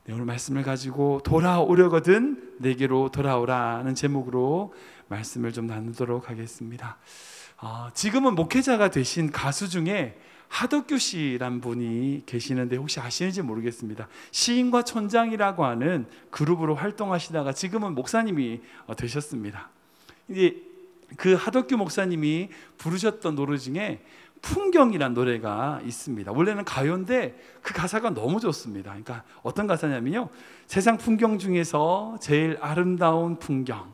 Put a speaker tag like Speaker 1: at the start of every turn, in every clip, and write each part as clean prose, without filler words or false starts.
Speaker 1: 오늘 말씀을 가지고 돌아오려거든 내게로 돌아오라는 제목으로 말씀을 좀 나누도록 하겠습니다. 지금은 목회자가 되신 가수 중에 하덕규 씨란 분이 계시는데 혹시 아시는지 모르겠습니다. 시인과 촌장이라고 하는 그룹으로 활동하시다가 지금은 목사님이 되셨습니다. 이제 그 하덕규 목사님이 부르셨던 노래 중에 풍경이란 노래가 있습니다. 원래는 가요인데 그 가사가 너무 좋습니다. 그러니까 어떤 가사냐면요, 세상 풍경 중에서 제일 아름다운 풍경,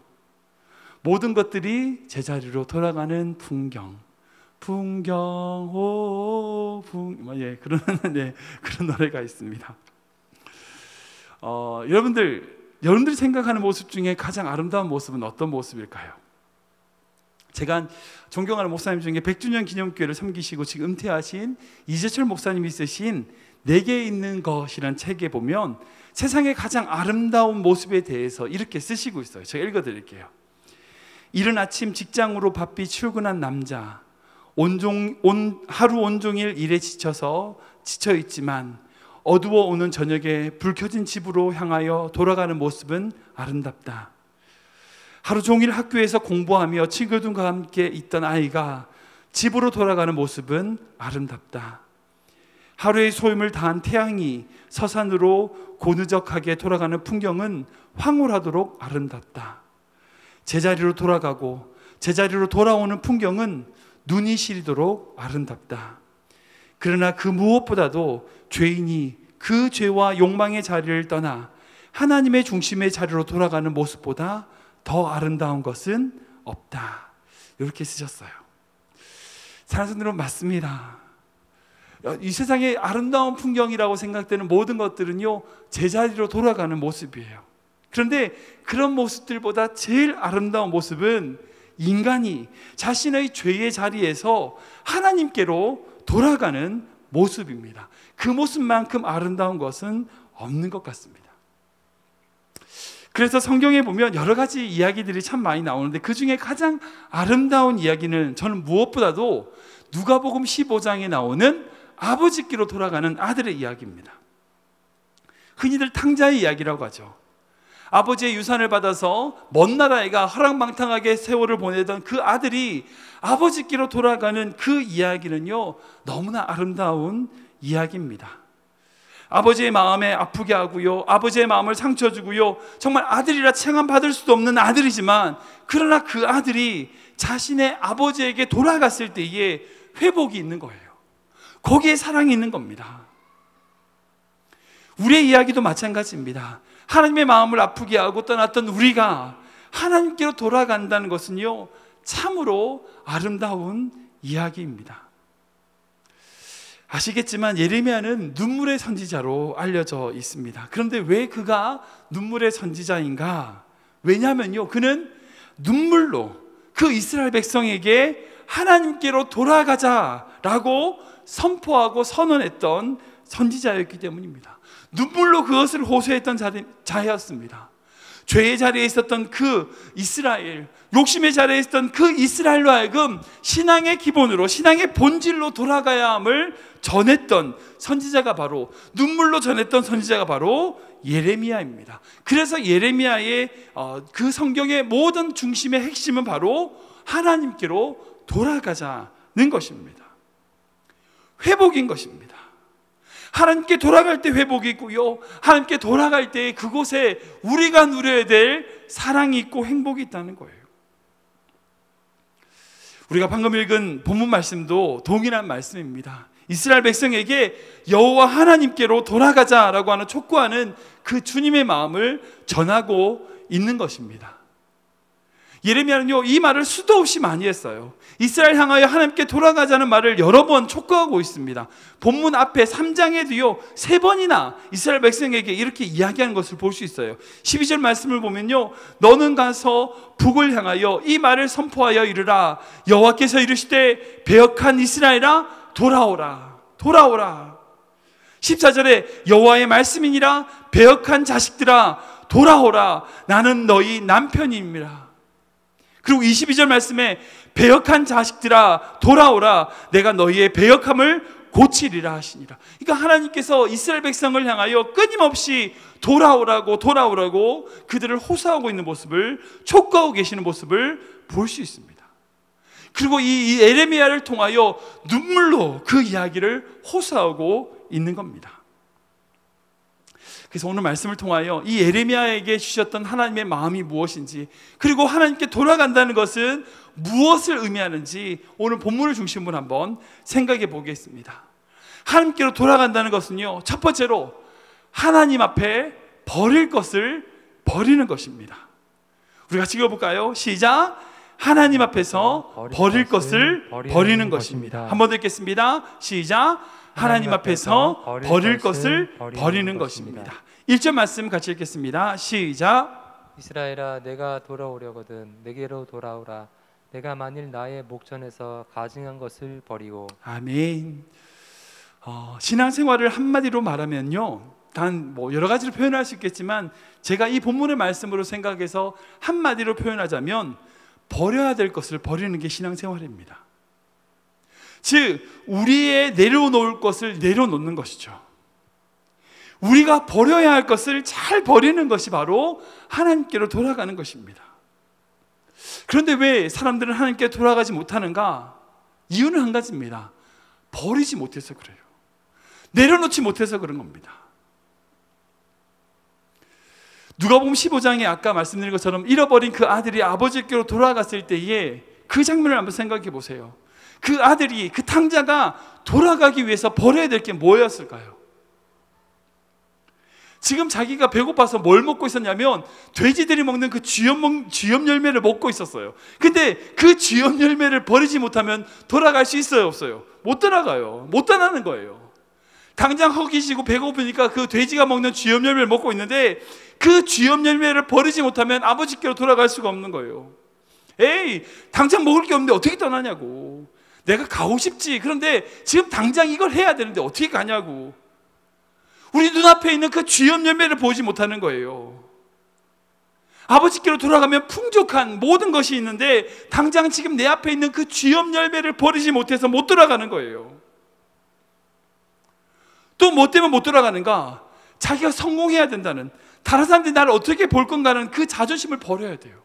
Speaker 1: 모든 것들이 제자리로 돌아가는 풍경, 그런 노래가 있습니다. 여러분들이 생각하는 모습 중에 가장 아름다운 모습은 어떤 모습일까요? 제가 존경하는 목사님 중에 100주년 기념교회를 섬기시고 지금 은퇴하신 이재철 목사님이 쓰신 내게 있는 것이란 책에 보면 세상의 가장 아름다운 모습에 대해서 이렇게 쓰시고 있어요. 제가 읽어드릴게요. 이른 아침 직장으로 바삐 출근한 남자, 하루 온종일 일에 지쳐있지만 어두워 오는 저녁에 불 켜진 집으로 향하여 돌아가는 모습은 아름답다. 하루 종일 학교에서 공부하며 친구들과 함께 있던 아이가 집으로 돌아가는 모습은 아름답다. 하루의 소임을 다한 태양이 서산으로 고느적하게 돌아가는 풍경은 황홀하도록 아름답다. 제자리로 돌아가고 제자리로 돌아오는 풍경은 눈이 시리도록 아름답다. 그러나 그 무엇보다도 죄인이 그 죄와 욕망의 자리를 떠나 하나님의 중심의 자리로 돌아가는 모습보다 더 아름다운 것은 없다. 이렇게 쓰셨어요. 사랑하는 여러분, 맞습니다. 이 세상의 아름다운 풍경이라고 생각되는 모든 것들은요, 제자리로 돌아가는 모습이에요. 그런데 그런 모습들보다 제일 아름다운 모습은 인간이 자신의 죄의 자리에서 하나님께로 돌아가는 모습입니다. 그 모습만큼 아름다운 것은 없는 것 같습니다. 그래서 성경에 보면 여러 가지 이야기들이 참 많이 나오는데 그 중에 가장 아름다운 이야기는 저는 무엇보다도 누가복음 15장에 나오는 아버지께로 돌아가는 아들의 이야기입니다. 흔히들 탕자의 이야기라고 하죠. 아버지의 유산을 받아서 먼 나라에 가 허랑방탕하게 세월을 보내던 그 아들이 아버지께로 돌아가는 그 이야기는요, 너무나 아름다운 이야기입니다. 아버지의 마음에 아프게 하고요, 아버지의 마음을 상처 주고요, 정말 아들이라 칭함받을 수도 없는 아들이지만 그러나 그 아들이 자신의 아버지에게 돌아갔을 때에 회복이 있는 거예요. 거기에 사랑이 있는 겁니다. 우리의 이야기도 마찬가지입니다. 하나님의 마음을 아프게 하고 떠났던 우리가 하나님께로 돌아간다는 것은요, 참으로 아름다운 이야기입니다. 아시겠지만 예레미야는 눈물의 선지자로 알려져 있습니다. 그런데 왜 그가 눈물의 선지자인가? 왜냐하면요, 그는 눈물로 그 이스라엘 백성에게 하나님께로 돌아가자라고 선포하고 선언했던 선지자였기 때문입니다. 눈물로 그것을 호소했던 자였습니다. 죄의 자리에 있었던 그 이스라엘, 욕심의 자리에 있었던 그 이스라엘로 하여금 신앙의 기본으로, 신앙의 본질로 돌아가야 함을 전했던 선지자가 바로, 눈물로 전했던 선지자가 바로 예레미야입니다. 그래서 예레미야의 그 성경의 모든 중심의 핵심은 바로 하나님께로 돌아가자는 것입니다. 회복인 것입니다. 하나님께 돌아갈 때 회복이 있고요, 하나님께 돌아갈 때 그곳에 우리가 누려야 될 사랑이 있고 행복이 있다는 거예요. 우리가 방금 읽은 본문 말씀도 동일한 말씀입니다. 이스라엘 백성에게 여호와 하나님께로 돌아가자라고 하는 촉구하는 그 주님의 마음을 전하고 있는 것입니다. 예레미야는요, 이 말을 수도 없이 많이 했어요. 이스라엘 향하여 하나님께 돌아가자는 말을 여러 번 촉구하고 있습니다. 본문 앞에 3장에도요 3번이나 이스라엘 백성에게 이렇게 이야기하는 것을 볼 수 있어요. 12절 말씀을 보면요, 너는 가서 북을 향하여 이 말을 선포하여 이르라. 여호와께서 이르시되 배역한 이스라엘아 돌아오라, 돌아오라. 14절에 여호와의 말씀이니라. 배역한 자식들아 돌아오라. 나는 너희 남편입니다. 그리고 22절 말씀에 배역한 자식들아 돌아오라. 내가 너희의 배역함을 고치리라 하시니라. 그러니까 하나님께서 이스라엘 백성을 향하여 끊임없이 돌아오라고 그들을 호소하고 있는 모습을, 촉구하고 계시는 모습을 볼 수 있습니다. 그리고 이 예레미야를 통하여 눈물로 그 이야기를 호소하고 있는 겁니다. 그래서 오늘 말씀을 통하여 이 예레미야에게 주셨던 하나님의 마음이 무엇인지, 그리고 하나님께 돌아간다는 것은 무엇을 의미하는지 오늘 본문을 중심으로 한번 생각해 보겠습니다. 하나님께로 돌아간다는 것은요, 첫 번째로 하나님 앞에 버릴 것을 버리는 것입니다. 우리가 같이 읽어볼까요? 시작. 하나님 앞에서 버릴 것을 버리는 것입니다. 한번 더 읽겠습니다. 시작. 하나님 앞에서 버릴 것을 버리는 것입니다. 1절 말씀 같이 읽겠습니다. 시작.
Speaker 2: 이스라엘아, 내가 돌아오려거든 내게로 돌아오라. 내가 만일 나의 목전에서 가증한 것을 버리고.
Speaker 1: 아멘. 신앙생활을 한마디로 말하면요, 단 여러 가지로 표현할 수 있겠지만 제가 이 본문의 말씀으로 생각해서 한마디로 표현하자면 버려야 될 것을 버리는 게 신앙생활입니다. 즉 우리의 내려놓을 것을 내려놓는 것이죠. 우리가 버려야 할 것을 잘 버리는 것이 바로 하나님께로 돌아가는 것입니다. 그런데 왜 사람들은 하나님께 돌아가지 못하는가? 이유는 한 가지입니다. 버리지 못해서 그래요. 내려놓지 못해서 그런 겁니다. 누가복음 15장에 아까 말씀드린 것처럼 잃어버린 그 아들이 아버지께로 돌아갔을 때에 그 장면을 한번 생각해 보세요. 그 아들이, 그 탕자가 돌아가기 위해서 버려야 될 게 뭐였을까요? 지금 자기가 배고파서 뭘 먹고 있었냐면 돼지들이 먹는 그 쥐염 열매를 먹고 있었어요. 근데 그 쥐염 열매를 버리지 못하면 돌아갈 수 있어요, 없어요? 못 돌아가요. 못 떠나는 거예요. 당장 허기지고 배고프니까 그 돼지가 먹는 쥐염 열매를 먹고 있는데 그 쥐염 열매를 버리지 못하면 아버지께로 돌아갈 수가 없는 거예요. 에이, 당장 먹을 게 없는데 어떻게 떠나냐고. 내가 가고 싶지. 그런데 지금 당장 이걸 해야 되는데 어떻게 가냐고. 우리 눈앞에 있는 그 쥐염 열매를 보지 못하는 거예요. 아버지께로 돌아가면 풍족한 모든 것이 있는데 당장 지금 내 앞에 있는 그 쥐염 열매를 버리지 못해서 못 돌아가는 거예요. 또 뭐 때문에 못 돌아가는가? 자기가 성공해야 된다는, 다른 사람들이 나를 어떻게 볼 건가는 그 자존심을 버려야 돼요.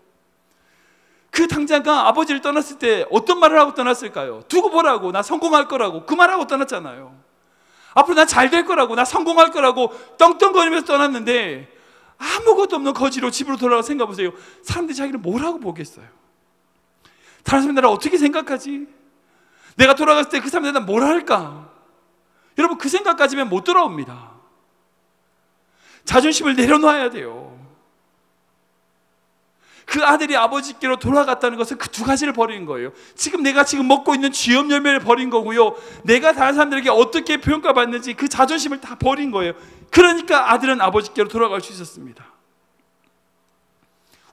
Speaker 1: 그 탕자가 아버지를 떠났을 때 어떤 말을 하고 떠났을까요? 두고 보라고, 나 성공할 거라고 그 말하고 떠났잖아요. 앞으로 나 잘 될 거라고, 나 성공할 거라고 떵떵거리면서 떠났는데 아무것도 없는 거지로 집으로 돌아가. 생각해 보세요. 사람들이 자기를 뭐라고 보겠어요? 다른 사람들이 나를 어떻게 생각하지? 내가 돌아갔을 때 그 사람들이 나 뭐라 할까? 여러분, 그 생각까지면 못 돌아옵니다. 자존심을 내려놔야 돼요. 그 아들이 아버지께로 돌아갔다는 것은 그 두 가지를 버린 거예요. 지금 내가 먹고 있는 쥐염 열매를 버린 거고요, 내가 다른 사람들에게 어떻게 평가받는지 그 자존심을 다 버린 거예요. 그러니까 아들은 아버지께로 돌아갈 수 있었습니다.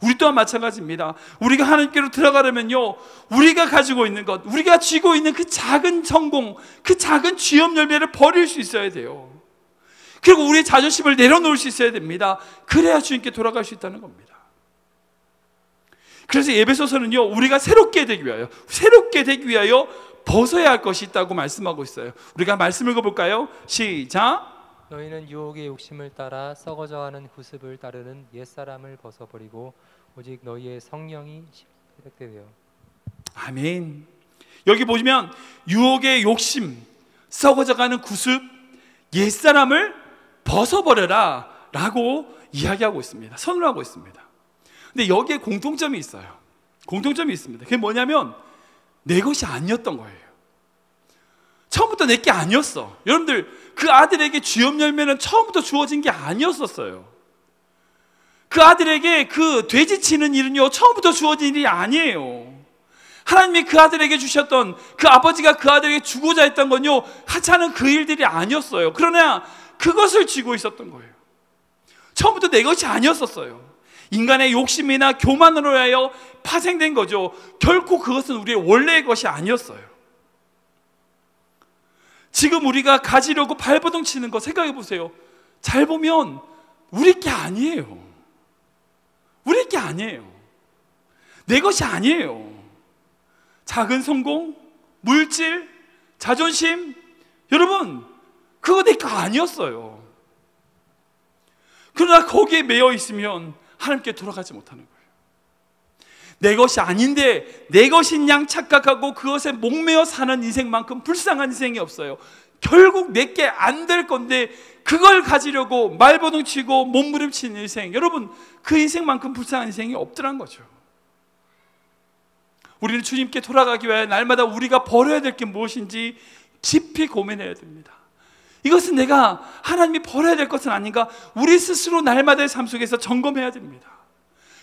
Speaker 1: 우리 또한 마찬가지입니다. 우리가 하나님께로 들어가려면요, 우리가 가지고 있는 것, 우리가 쥐고 있는 그 작은 성공, 그 작은 쥐염 열매를 버릴 수 있어야 돼요. 그리고 우리의 자존심을 내려놓을 수 있어야 됩니다. 그래야 주님께 돌아갈 수 있다는 겁니다. 그래서 에베소서는요, 우리가 새롭게 되기 위하여 벗어야 할 것이 있다고 말씀하고 있어요. 우리가 말씀 읽어볼까요? 시작.
Speaker 2: 너희는 유혹의 욕심을 따라 썩어져가는 구습을 따르는 옛사람을 벗어버리고 오직 너희의 성령이 시작되되어.
Speaker 1: 아멘. 여기 보시면 유혹의 욕심, 썩어져가는 구습, 옛사람을 벗어버려라 라고 이야기하고 있습니다. 선언하고 있습니다. 근데 여기에 공통점이 있어요. 공통점이 있습니다. 그게 뭐냐면 내 것이 아니었던 거예요. 처음부터 내 게 아니었어. 여러분들, 그 아들에게 쥐염 열매는 처음부터 주어진 게 아니었었어요. 그 아들에게 그 돼지 치는 일은요, 처음부터 주어진 일이 아니에요. 하나님이 그 아들에게 주셨던, 그 아버지가 그 아들에게 주고자 했던 건요, 하찮은 그 일들이 아니었어요. 그러나 그것을 쥐고 있었던 거예요. 처음부터 내 것이 아니었었어요. 인간의 욕심이나 교만으로 하여 파생된 거죠. 결코 그것은 우리의 원래의 것이 아니었어요. 지금 우리가 가지려고 발버둥 치는 거 생각해 보세요. 잘 보면 우리 게 아니에요. 우리 게 아니에요. 내 것이 아니에요. 작은 성공, 물질, 자존심, 여러분, 그거 내 거 아니었어요. 그러나 거기에 매여 있으면 하나님께 돌아가지 못하는 거예요. 내 것이 아닌데 내 것인 양 착각하고 그것에 목매어 사는 인생만큼 불쌍한 인생이 없어요. 결국 내게 안 될 건데 그걸 가지려고 말버둥치고 몸부림치는 인생, 여러분, 그 인생만큼 불쌍한 인생이 없더란 거죠. 우리는 주님께 돌아가기 위해 날마다 우리가 버려야 될 게 무엇인지 깊이 고민해야 됩니다. 이것은 내가 하나님이 버려야 될 것은 아닌가, 우리 스스로 날마다의 삶 속에서 점검해야 됩니다.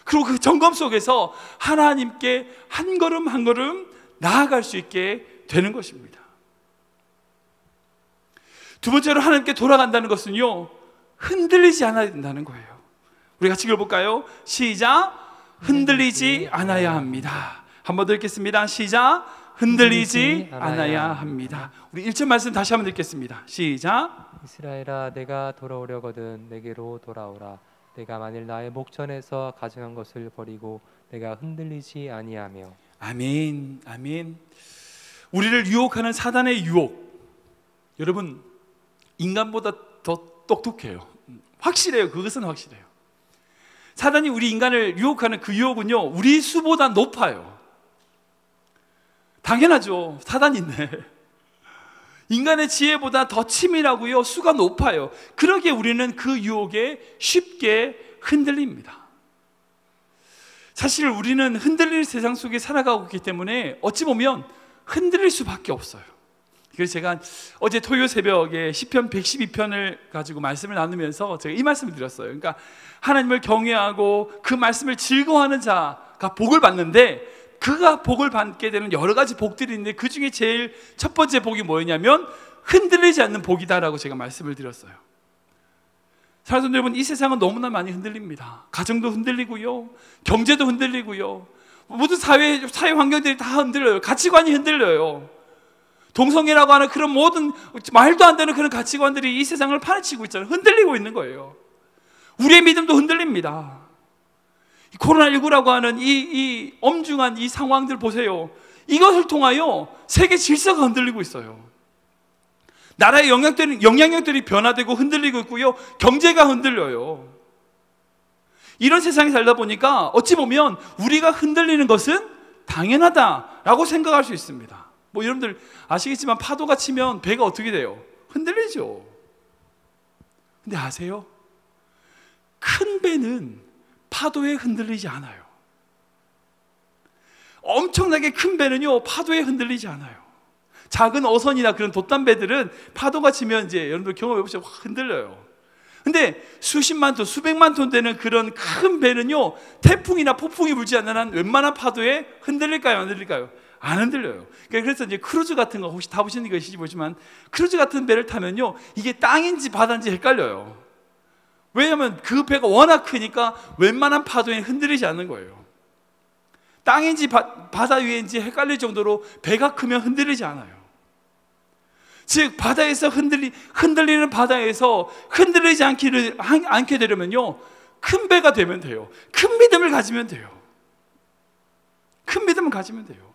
Speaker 1: 그리고 그 점검 속에서 하나님께 한 걸음 한 걸음 나아갈 수 있게 되는 것입니다. 두 번째로 하나님께 돌아간다는 것은요, 흔들리지 않아야 된다는 거예요. 우리 같이 읽어볼까요? 시작. 흔들리지 않아야 합니다. 한 번 더 읽겠습니다. 시작. 흔들리지 않아야 합니다. 우리 1절 말씀 다시 한번 읽겠습니다. 시작.
Speaker 2: 이스라엘아, 내가 돌아오려거든 내게로 돌아오라. 내가 만일 나의 목전에서 가증한 것을 버리고 내가 흔들리지 아니하며.
Speaker 1: 아멘, 아멘. 우리를 유혹하는 사단의 유혹, 여러분, 인간보다 더 똑똑해요. 확실해요. 그것은 확실해요. 사단이 우리 인간을 유혹하는 그 유혹은요, 우리 수보다 높아요. 당연하죠. 사단인데 인간의 지혜보다 더 치밀하고요, 수가 높아요. 그러기에 우리는 그 유혹에 쉽게 흔들립니다. 사실 우리는 흔들릴 세상 속에 살아가고 있기 때문에 어찌 보면 흔들릴 수밖에 없어요. 그래서 제가 어제 토요 새벽에 시편 112편을 가지고 말씀을 나누면서 제가 이 말씀을 드렸어요. 그러니까 하나님을 경외하고 그 말씀을 즐거워하는 자가 복을 받는데, 그가 복을 받게 되는 여러 가지 복들이 있는데 그 중에 제일 첫 번째 복이 뭐였냐면 흔들리지 않는 복이다라고 제가 말씀을 드렸어요. 사랑하는 여러분, 이 세상은 너무나 많이 흔들립니다. 가정도 흔들리고요, 경제도 흔들리고요, 모든 사회 환경들이 다 흔들려요. 가치관이 흔들려요. 동성애라고 하는 그런 모든 말도 안 되는 그런 가치관들이 이 세상을 파헤치고 있잖아요. 흔들리고 있는 거예요. 우리의 믿음도 흔들립니다. 코로나19라고 하는 이 엄중한 이 상황들 보세요. 이것을 통하여 세계 질서가 흔들리고 있어요. 나라의 영향력들이 변화되고 흔들리고 있고요, 경제가 흔들려요. 이런 세상에 살다 보니까 어찌 보면 우리가 흔들리는 것은 당연하다라고 생각할 수 있습니다. 뭐 여러분들 아시겠지만 파도가 치면 배가 어떻게 돼요? 흔들리죠. 근데 아세요? 큰 배는 파도에 흔들리지 않아요. 엄청나게 큰 배는요, 파도에 흔들리지 않아요. 작은 어선이나 그런 돛담배들은 파도가 치면 이제 여러분들 경험해 보시면 확 흔들려요. 근데 수십만 톤, 수백만 톤 되는 그런 큰 배는요, 태풍이나 폭풍이 불지 않는 한 웬만한 파도에 흔들릴까요? 안 흔들릴까요? 안 흔들려요. 그래서 이제 크루즈 같은 거 혹시 타보시는 거 계시지 모르지만, 크루즈 같은 배를 타면요, 이게 땅인지 바다인지 헷갈려요. 왜냐하면 그 배가 워낙 크니까 웬만한 파도에 흔들리지 않는 거예요. 땅인지 바다 위인지 헷갈릴 정도로 배가 크면 흔들리지 않아요. 즉 바다에서 흔들리는 바다에서 흔들리지 않게 되려면요, 큰 배가 되면 돼요. 큰 믿음을 가지면 돼요. 큰 믿음을 가지면 돼요.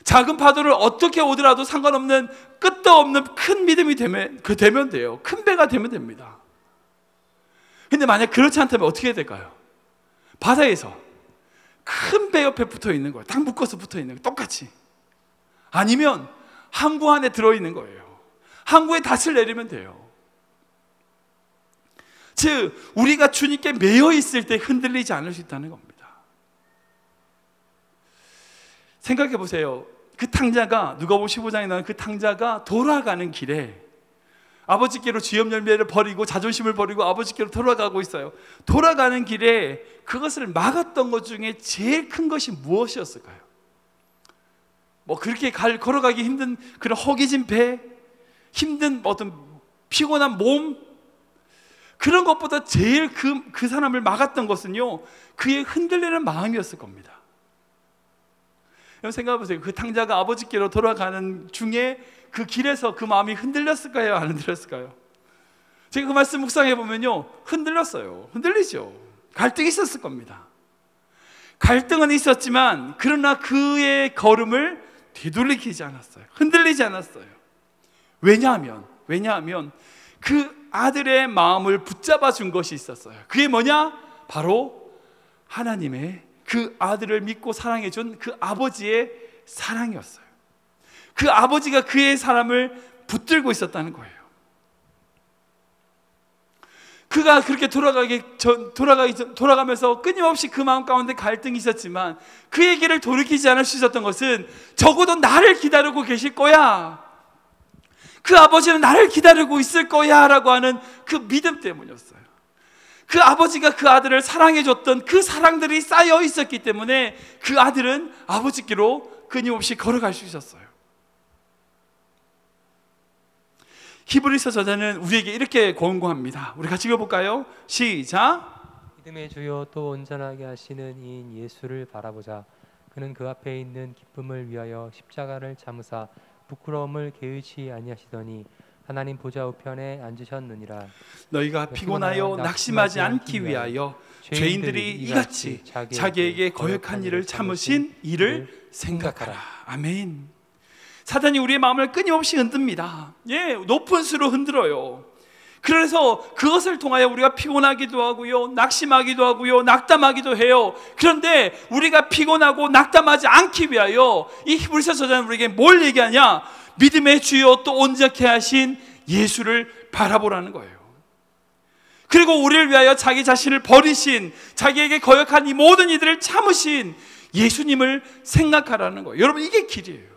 Speaker 1: 작은 파도를 어떻게 오더라도 상관없는 끝도 없는 큰 믿음이 되면 돼요. 큰 배가 되면 됩니다. 근데 만약 그렇지 않다면 어떻게 해야 될까요? 바다에서 큰 배 옆에 붙어 있는 거예요. 딱 묶어서 붙어 있는 거예요. 똑같이. 아니면 항구 안에 들어있는 거예요. 항구에 닻을 내리면 돼요. 즉 우리가 주님께 매여 있을 때 흔들리지 않을 수 있다는 겁니다. 생각해 보세요. 그 탕자가, 누가복음 15장에 나오는 그 탕자가 돌아가는 길에 아버지께로 주염 열매를 버리고 자존심을 버리고 아버지께로 돌아가고 있어요. 돌아가는 길에 그것을 막았던 것 중에 제일 큰 것이 무엇이었을까요? 뭐 그렇게 걸어가기 힘든 그런 허기진 배, 힘든 어떤 피곤한 몸, 그런 것보다 제일 그 사람을 막았던 것은요, 그의 흔들리는 마음이었을 겁니다. 여러분 생각해 보세요. 그 탕자가 아버지께로 돌아가는 중에 그 길에서 그 마음이 흔들렸을까요? 안 흔들렸을까요? 제가 그 말씀 묵상해 보면요, 흔들렸어요. 흔들리죠. 갈등이 있었을 겁니다. 갈등은 있었지만 그러나 그의 걸음을 뒤돌리지 않았어요. 흔들리지 않았어요. 왜냐하면 그 아들의 마음을 붙잡아 준 것이 있었어요. 그게 뭐냐? 바로 하나님의 그 아들을 믿고 사랑해 준 그 아버지의 사랑이었어요. 그 아버지가 그의 사람을 붙들고 있었다는 거예요. 그가 그렇게 돌아가면서 끊임없이 그 마음 가운데 갈등이 있었지만 그의 길을 돌이키지 않을 수 있었던 것은 적어도 나를 기다리고 계실 거야, 그 아버지는 나를 기다리고 있을 거야 라고 하는 그 믿음 때문이었어요. 그 아버지가 그 아들을 사랑해줬던 그 사랑들이 쌓여 있었기 때문에 그 아들은 아버지께로 끊임없이 걸어갈 수 있었어요. 히브리서 저자는 우리에게 이렇게 권고합니다. 우리 같이 읽어볼까요? 시작.
Speaker 2: 믿음의 주요 또 온전하게 하시는 이인 예수를 바라보자. 그는 그 앞에 있는 기쁨을 위하여 십자가를 참으사 부끄러움을 개의치 아니하시더니 하나님 보좌 우편에 앉으셨느니라.
Speaker 1: 너희가 피곤하여 낙심하지 않기 위하여 죄인들이 이같이 자기에게 거역한 일을 참으신 이를 생각하라. 아멘. 사단이 우리의 마음을 끊임없이 흔듭니다. 높은 수로 흔들어요. 그래서 그것을 통하여 우리가 피곤하기도 하고요, 낙심하기도 하고요, 낙담하기도 해요. 그런데 우리가 피곤하고 낙담하지 않기 위하여 이 히브리서 저자는 우리에게 뭘 얘기하냐? 믿음의 주요 또 온전케 하신 예수를 바라보라는 거예요. 그리고 우리를 위하여 자기 자신을 버리신, 자기에게 거역한 이 모든 이들을 참으신 예수님을 생각하라는 거예요. 여러분, 이게 길이에요.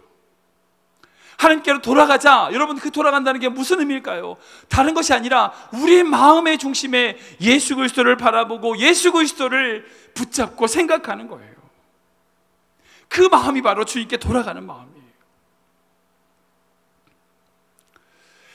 Speaker 1: 하나님께로 돌아가자. 여러분, 그 돌아간다는 게 무슨 의미일까요? 다른 것이 아니라 우리의 마음의 중심에 예수 그리스도를 바라보고 예수 그리스도를 붙잡고 생각하는 거예요. 그 마음이 바로 주님께 돌아가는 마음이에요.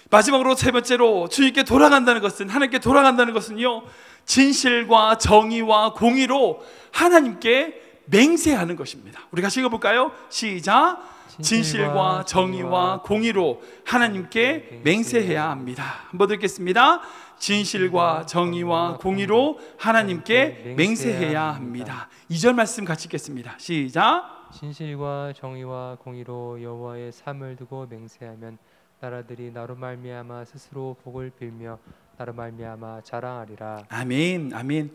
Speaker 1: 마지막으로 세 번째로 주님께 돌아간다는 것은, 하나님께 돌아간다는 것은요, 진실과 정의와 공의로 하나님께 맹세하는 것입니다. 우리 같이 읽어볼까요? 시작. 진실과 정의와 공의로 하나님께 맹세해야 합니다. 한번 듣겠습니다. 진실과 정의와 공의로 하나님께 맹세해야 합니다. 2절 말씀 같이 읽겠습니다. 시작.
Speaker 2: 진실과 정의와 공의로 여호와의 삶을 두고 맹세하면 나라들이 나로 말미암아 스스로 복을 빌며 나로 말미암아 자랑하리라. 아멘.
Speaker 1: 아멘.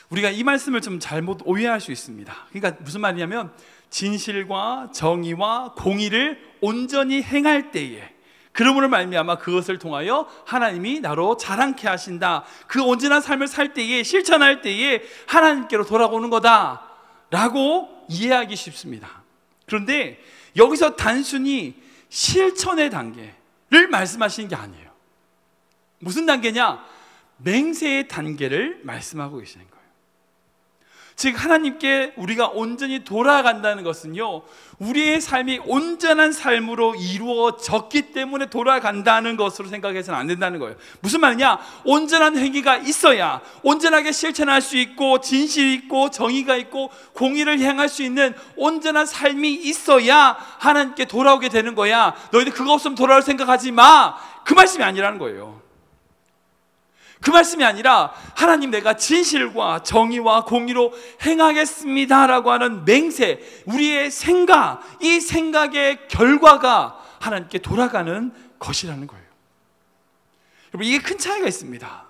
Speaker 1: 우리가 이 말씀을 좀 잘못 오해할 수 있습니다. 그러니까 무슨 말이냐면, 진실과 정의와 공의를 온전히 행할 때에, 그러므로 말미암아 그것을 통하여 하나님이 나로 자랑케 하신다, 그 온전한 삶을 살 때에, 실천할 때에 하나님께로 돌아오는 거다 라고 이해하기 쉽습니다. 그런데 여기서 단순히 실천의 단계를 말씀하시는 게 아니에요. 무슨 단계냐? 맹세의 단계를 말씀하고 계시는 거예요. 즉, 하나님께 우리가 온전히 돌아간다는 것은요, 우리의 삶이 온전한 삶으로 이루어졌기 때문에 돌아간다는 것으로 생각해서는 안 된다는 거예요. 무슨 말이냐? 온전한 행위가 있어야 온전하게 실천할 수 있고, 진실이 있고, 정의가 있고, 공의를 행할 수 있는 온전한 삶이 있어야 하나님께 돌아오게 되는 거야. 너희들 그거 없으면 돌아올 생각하지 마, 그 말씀이 아니라는 거예요. 그 말씀이 아니라, 하나님, 내가 진실과 정의와 공의로 행하겠습니다 라고 하는 맹세, 우리의 생각, 이 생각의 결과가 하나님께 돌아가는 것이라는 거예요. 여러분, 이게 큰 차이가 있습니다.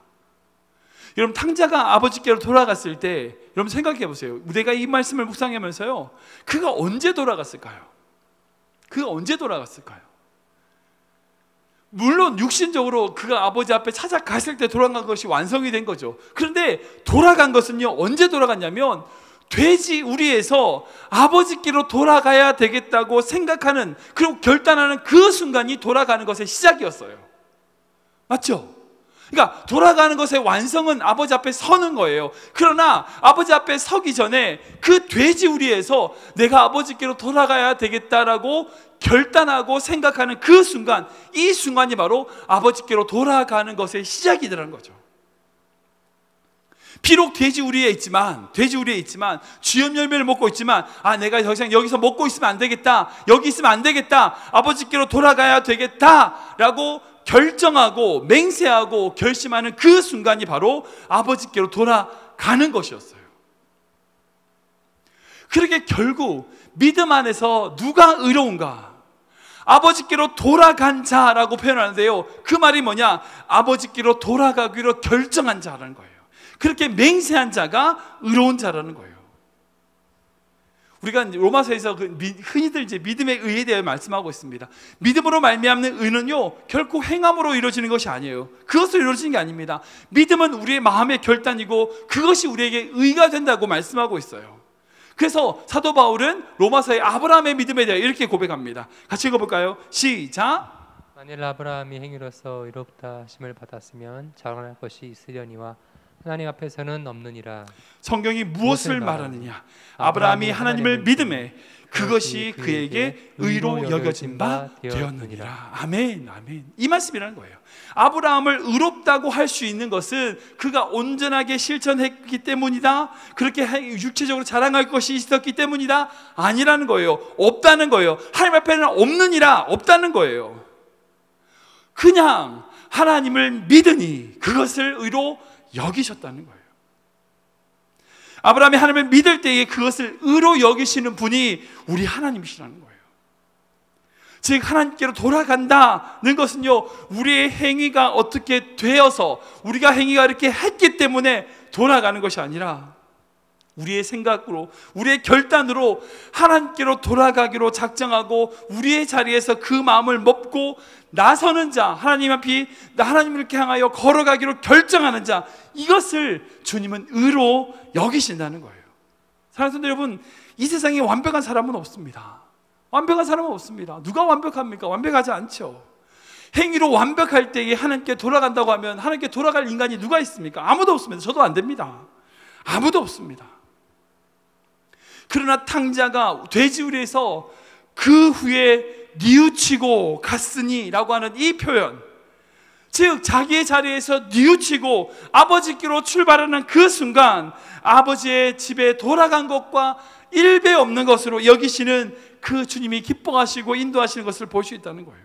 Speaker 1: 여러분, 탕자가 아버지께로 돌아갔을 때, 여러분 생각해 보세요. 내가 이 말씀을 묵상하면서요, 그가 언제 돌아갔을까요? 그가 언제 돌아갔을까요? 물론 육신적으로 그가 아버지 앞에 찾아갔을 때 돌아간 것이 완성이 된 거죠. 그런데 돌아간 것은요, 언제 돌아갔냐면, 돼지 우리에서 아버지께로 돌아가야 되겠다고 생각하는, 그리고 결단하는 그 순간이 돌아가는 것의 시작이었어요. 맞죠? 그러니까 돌아가는 것의 완성은 아버지 앞에 서는 거예요. 그러나 아버지 앞에 서기 전에 그 돼지 우리에서 내가 아버지께로 돌아가야 되겠다라고 결단하고 생각하는 그 순간, 이 순간이 바로 아버지께로 돌아가는 것의 시작이라는 거죠. 비록 돼지 우리에 있지만 주염 열매를 먹고 있지만, 내가 더 이상 여기서 먹고 있으면 안 되겠다, 여기 있으면 안 되겠다, 아버지께로 돌아가야 되겠다라고 결정하고 맹세하고 결심하는 그 순간이 바로 아버지께로 돌아가는 것이었어요. 그렇게 결국 믿음 안에서 누가 의로운가? 아버지께로 돌아간 자라고 표현하는데요, 그 말이 뭐냐? 아버지께로 돌아가기로 결정한 자라는 거예요. 그렇게 맹세한 자가 의로운 자라는 거예요. 우리가 로마서에서 흔히들 이제 믿음의 의에 대해 말씀하고 있습니다. 믿음으로 말미암는 의는요, 결코 행함으로 이루어지는 것이 아니에요. 그것으로 이루어지는 게 아닙니다. 믿음은 우리의 마음의 결단이고 그것이 우리에게 의가 된다고 말씀하고 있어요. 그래서 사도 바울은 로마서의 아브라함의 믿음에 대해 이렇게 고백합니다. 같이 읽어볼까요? 시작.
Speaker 2: 만일 아브라함이 행위로서 의롭다 하심을 받았으면 자랑할 것이 있으려니와 하나님 앞에서는 없느니라.
Speaker 1: 성경이 무엇을 말하느냐? 아브라함이 하나님을 믿음에 그것이 그에게 의로 여겨진 바 되었느니라. 아멘, 아멘. 이 말씀이라는 거예요. 아브라함을 의롭다고 할 수 있는 것은 그가 온전하게 실천했기 때문이다, 그렇게 육체적으로 자랑할 것이 있었기 때문이다, 아니라는 거예요. 없다는 거예요. 하나님 앞에는 없느니라, 없다는 거예요. 그냥 하나님을 믿으니 그것을 의로 여기셨다는 거예요. 아브라함이 하나님을 믿을 때에 그것을 의로 여기시는 분이 우리 하나님이시라는 거예요. 즉 하나님께로 돌아간다는 것은요, 우리의 행위가 어떻게 되어서 우리가 행위가 이렇게 했기 때문에 돌아가는 것이 아니라 우리의 생각으로, 우리의 결단으로 하나님께로 돌아가기로 작정하고 우리의 자리에서 그 마음을 먹고 나서는 자, 하나님 앞에 하나님을 향하여 걸어가기로 결정하는 자, 이것을 주님은 의로 여기신다는 거예요. 사랑하는 성도 여러분, 이 세상에 완벽한 사람은 없습니다. 완벽한 사람은 없습니다. 누가 완벽합니까? 완벽하지 않죠. 행위로 완벽할 때에 하나님께 돌아간다고 하면 하나님께 돌아갈 인간이 누가 있습니까? 아무도 없습니다. 저도 안 됩니다. 아무도 없습니다. 그러나 탕자가 돼지우리에서 그 후에 뉘우치고 갔으니 라고 하는 이 표현, 즉 자기의 자리에서 뉘우치고 아버지께로 출발하는 그 순간 아버지의 집에 돌아간 것과 일배 없는 것으로 여기시는 그 주님이 기뻐하시고 인도하시는 것을 볼 수 있다는 거예요.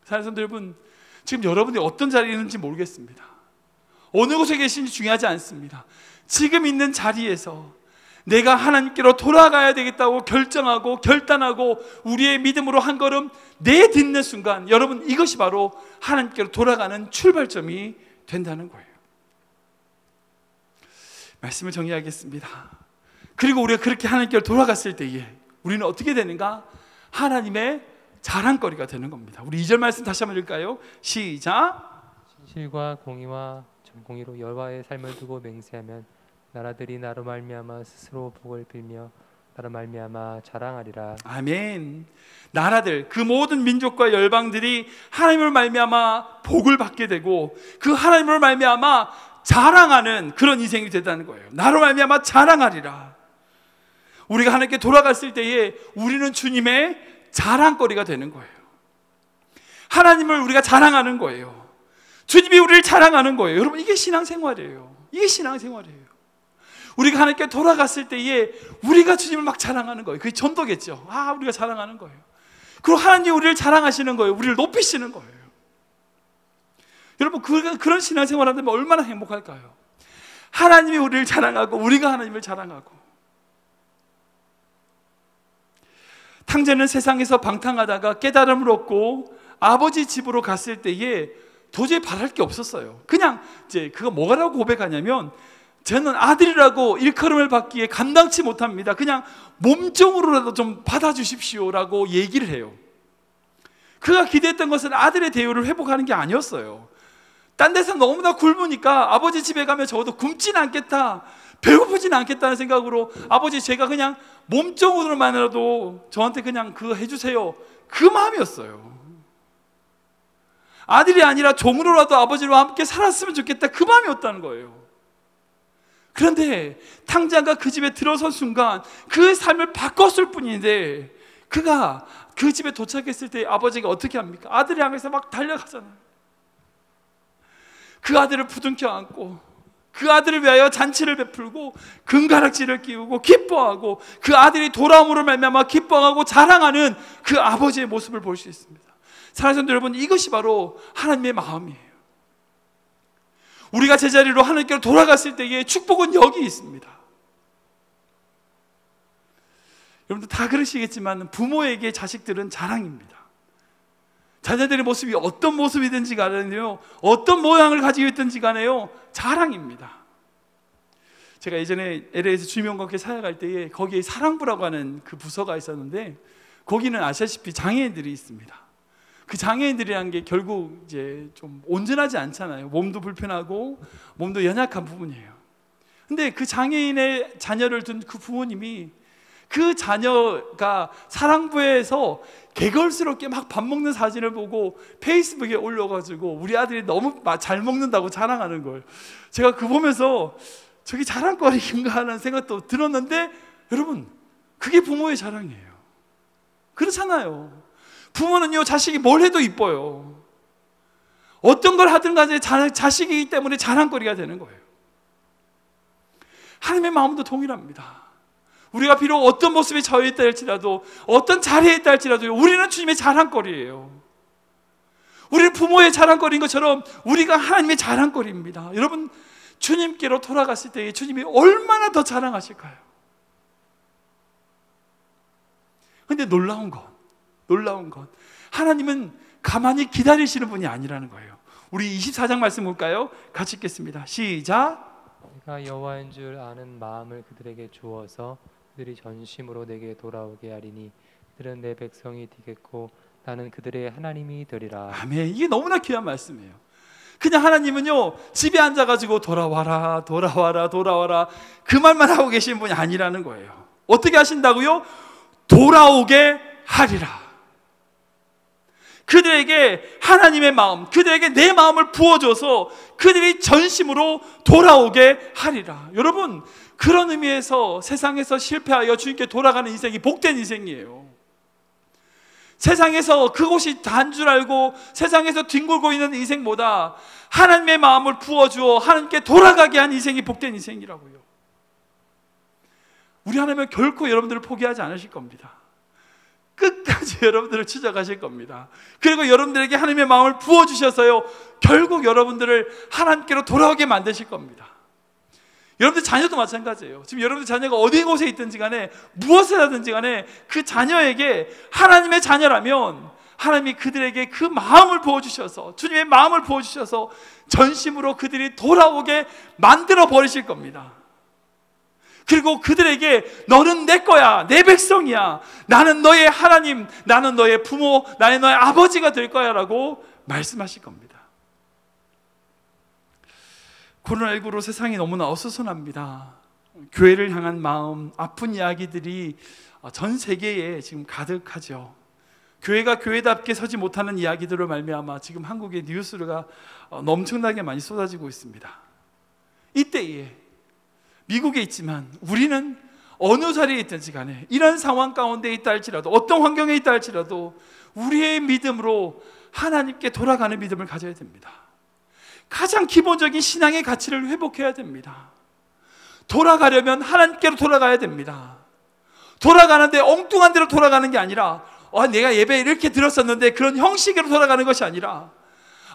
Speaker 1: 사랑하는 성도 여러분, 지금 여러분이 어떤 자리에 있는지 모르겠습니다. 어느 곳에 계신지 중요하지 않습니다. 지금 있는 자리에서 내가 하나님께로 돌아가야 되겠다고 결정하고 결단하고 우리의 믿음으로 한 걸음 내딛는 순간, 여러분, 이것이 바로 하나님께로 돌아가는 출발점이 된다는 거예요. 말씀을 정리하겠습니다. 그리고 우리가 그렇게 하나님께로 돌아갔을 때에 우리는 어떻게 되는가? 하나님의 자랑거리가 되는 겁니다. 우리 2절 말씀 다시 한번 읽을까요? 시작.
Speaker 2: 진실과 공의와 전공의로 여호와의 삶을 두고 맹세하면 나라들이 나로 말미암아 스스로 복을 빌며 나로 말미암아 자랑하리라.
Speaker 1: 아멘. 나라들, 그 모든 민족과 열방들이 하나님을 말미암아 복을 받게 되고 그 하나님을 말미암아 자랑하는 그런 인생이 되다는 거예요. 나로 말미암아 자랑하리라. 우리가 하나님께 돌아갔을 때에 우리는 주님의 자랑거리가 되는 거예요. 하나님을 우리가 자랑하는 거예요. 주님이 우리를 자랑하는 거예요. 여러분, 이게 신앙생활이에요. 이게 신앙생활이에요. 우리가 하나님께 돌아갔을 때에 우리가 주님을 막 자랑하는 거예요. 그게 전도겠죠. 우리가 자랑하는 거예요. 그리고 하나님이 우리를 자랑하시는 거예요. 우리를 높이시는 거예요. 여러분, 그런 신앙생활을 하면 얼마나 행복할까요? 하나님이 우리를 자랑하고 우리가 하나님을 자랑하고. 탕자는 세상에서 방탕하다가 깨달음을 얻고 아버지 집으로 갔을 때에 도저히 바랄 게 없었어요. 그냥 이제 그거 뭐라고 고백하냐면, 저는 아들이라고 일컬음을 받기에 감당치 못합니다. 그냥 몸종으로라도 좀 받아주십시오라고 얘기를 해요. 그가 기대했던 것은 아들의 대우를 회복하는 게 아니었어요. 딴 데서 너무나 굶으니까 아버지 집에 가면 적어도 굶지는 않겠다, 배고프지는 않겠다는 생각으로 아버지, 제가 그냥 몸종으로만이라도 저한테 그냥 그거 해주세요, 그 마음이었어요. 아들이 아니라 종으로라도 아버지와 함께 살았으면 좋겠다, 그 마음이었다는 거예요. 그런데 탕자가 그 집에 들어선 순간 그 삶을 바꿨을 뿐인데, 그가 그 집에 도착했을 때 아버지가 어떻게 합니까? 아들을 향해서 막 달려가잖아요. 그 아들을 부둥켜 안고 그 아들을 위하여 잔치를 베풀고 금가락지를 끼우고 기뻐하고 그 아들이 돌아옴으로 말미암아 기뻐하고 자랑하는 그 아버지의 모습을 볼 수 있습니다. 사랑하는 성도 여러분, 이것이 바로 하나님의 마음이에요. 우리가 제자리로 하나님께로 돌아갔을 때의 축복은 여기 있습니다. 여러분들 다 그러시겠지만 부모에게 자식들은 자랑입니다. 자녀들의 모습이 어떤 모습이든지 간에요, 어떤 모양을 가지고 있든지 간에요, 자랑입니다. 제가 예전에 LA에서 주민관계 사역할 때에 거기에 사랑부라고 하는 그 부서가 있었는데, 거기는 아시다시피 장애인들이 있습니다. 그 장애인들이란 게 결국 이제 좀 온전하지 않잖아요. 몸도 불편하고 몸도 연약한 부분이에요. 근데 그 장애인의 자녀를 둔 그 부모님이 그 자녀가 사랑부에서 개걸스럽게 막 밥 먹는 사진을 보고 페이스북에 올려가지고 우리 아들이 너무 잘 먹는다고 자랑하는 걸, 제가 그거 보면서 저게 자랑거리인가 하는 생각도 들었는데, 여러분 그게 부모의 자랑이에요. 그렇잖아요. 부모는요, 자식이 뭘 해도 이뻐요. 어떤 걸 하든 간에 자식이기 때문에 자랑거리가 되는 거예요. 하나님의 마음도 동일합니다. 우리가 비록 어떤 모습에 처해 있다 할지라도, 어떤 자리에 있다 할지라도 우리는 주님의 자랑거리예요. 우리는 부모의 자랑거리인 것처럼 우리가 하나님의 자랑거리입니다. 여러분, 주님께로 돌아갔을 때 주님이 얼마나 더 자랑하실까요? 그런데 놀라운 것, 하나님은 가만히 기다리시는 분이 아니라는 거예요. 우리 24장 말씀 볼까요? 같이 읽겠습니다. 시작.
Speaker 2: 내가 여호와인 줄 아는 마음을 그들에게 주어서 그들이 전심으로 내게 돌아오게 하리니 그들은 내 백성이 되겠고 나는 그들의 하나님이 되리라.
Speaker 1: 아멘. 이게 너무나 귀한 말씀이에요. 그냥 하나님은요, 집에 앉아가지고 돌아와라 그 말만 하고 계신 분이 아니라는 거예요. 어떻게 하신다고요? 돌아오게 하리라. 그들에게 하나님의 마음, 그들에게 내 마음을 부어줘서 그들이 전심으로 돌아오게 하리라. 여러분, 그런 의미에서 세상에서 실패하여 주님께 돌아가는 인생이 복된 인생이에요. 세상에서 그곳이 단 줄 알고 세상에서 뒹굴고 있는 인생보다 하나님의 마음을 부어주어 하나님께 돌아가게 한 인생이 복된 인생이라고요. 우리 하나님은 결코 여러분들을 포기하지 않으실 겁니다. 끝까지 여러분들을 찾아가실 겁니다. 그리고 여러분들에게 하나님의 마음을 부어주셔서요, 결국 여러분들을 하나님께로 돌아오게 만드실 겁니다. 여러분들 자녀도 마찬가지예요. 지금 여러분들 자녀가 어디 곳에 있든지 간에 무엇을 하든지 간에 그 자녀에게 하나님의 자녀라면 하나님이 그들에게 그 마음을 부어주셔서, 주님의 마음을 부어주셔서 전심으로 그들이 돌아오게 만들어 버리실 겁니다. 그리고 그들에게 너는 내 거야, 내 백성이야, 나는 너의 하나님, 나는 너의 부모, 나는 너의 아버지가 될 거야 라고 말씀하실 겁니다. 코로나19로 세상이 너무나 어수선합니다. 교회를 향한 마음, 아픈 이야기들이 전 세계에 지금 가득하죠. 교회가 교회답게 서지 못하는 이야기들을 말미암아 지금 한국의 뉴스가 엄청나게 많이 쏟아지고 있습니다. 이때에 미국에 있지만 우리는 어느 자리에 있든지 간에 이런 상황 가운데 있다 할지라도, 어떤 환경에 있다 할지라도 우리의 믿음으로 하나님께 돌아가는 믿음을 가져야 됩니다. 가장 기본적인 신앙의 가치를 회복해야 됩니다. 돌아가려면 하나님께로 돌아가야 됩니다. 돌아가는데 엉뚱한 데로 돌아가는 게 아니라, 내가 예배 이렇게 들었었는데 그런 형식으로 돌아가는 것이 아니라,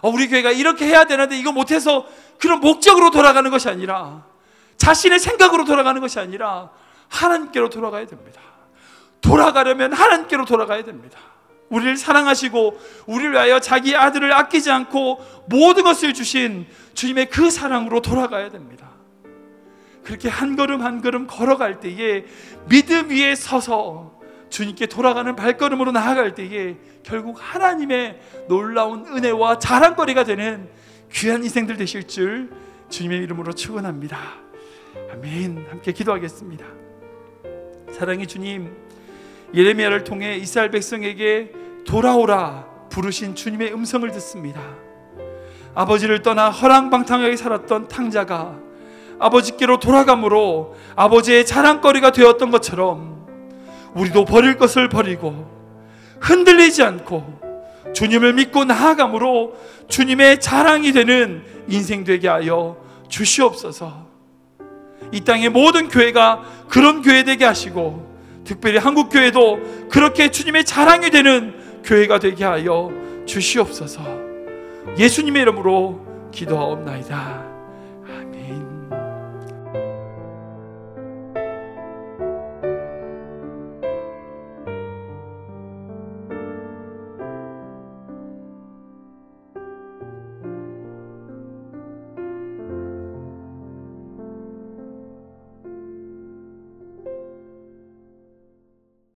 Speaker 1: 우리 교회가 이렇게 해야 되는데 이거 못해서 그런 목적으로 돌아가는 것이 아니라, 자신의 생각으로 돌아가는 것이 아니라 하나님께로 돌아가야 됩니다. 돌아가려면 하나님께로 돌아가야 됩니다. 우리를 사랑하시고 우리를 위하여 자기 아들을 아끼지 않고 모든 것을 주신 주님의 그 사랑으로 돌아가야 됩니다. 그렇게 한 걸음 한 걸음 걸어갈 때에 믿음 위에 서서 주님께 돌아가는 발걸음으로 나아갈 때에 결국 하나님의 놀라운 은혜와 자랑거리가 되는 귀한 인생들 되실 줄 주님의 이름으로 축원합니다. 아멘. 함께 기도하겠습니다. 사랑의 주님, 예레미야를 통해 이스라엘 백성에게 돌아오라 부르신 주님의 음성을 듣습니다. 아버지를 떠나 허랑방탕하게 살았던 탕자가 아버지께로 돌아감으로 아버지의 자랑거리가 되었던 것처럼 우리도 버릴 것을 버리고 흔들리지 않고 주님을 믿고 나아감으로 주님의 자랑이 되는 인생 되게 하여 주시옵소서. 이 땅의 모든 교회가 그런 교회 되게 하시고 특별히 한국교회도 그렇게 주님의 자랑이 되는 교회가 되게 하여 주시옵소서. 예수님의 이름으로 기도하옵나이다.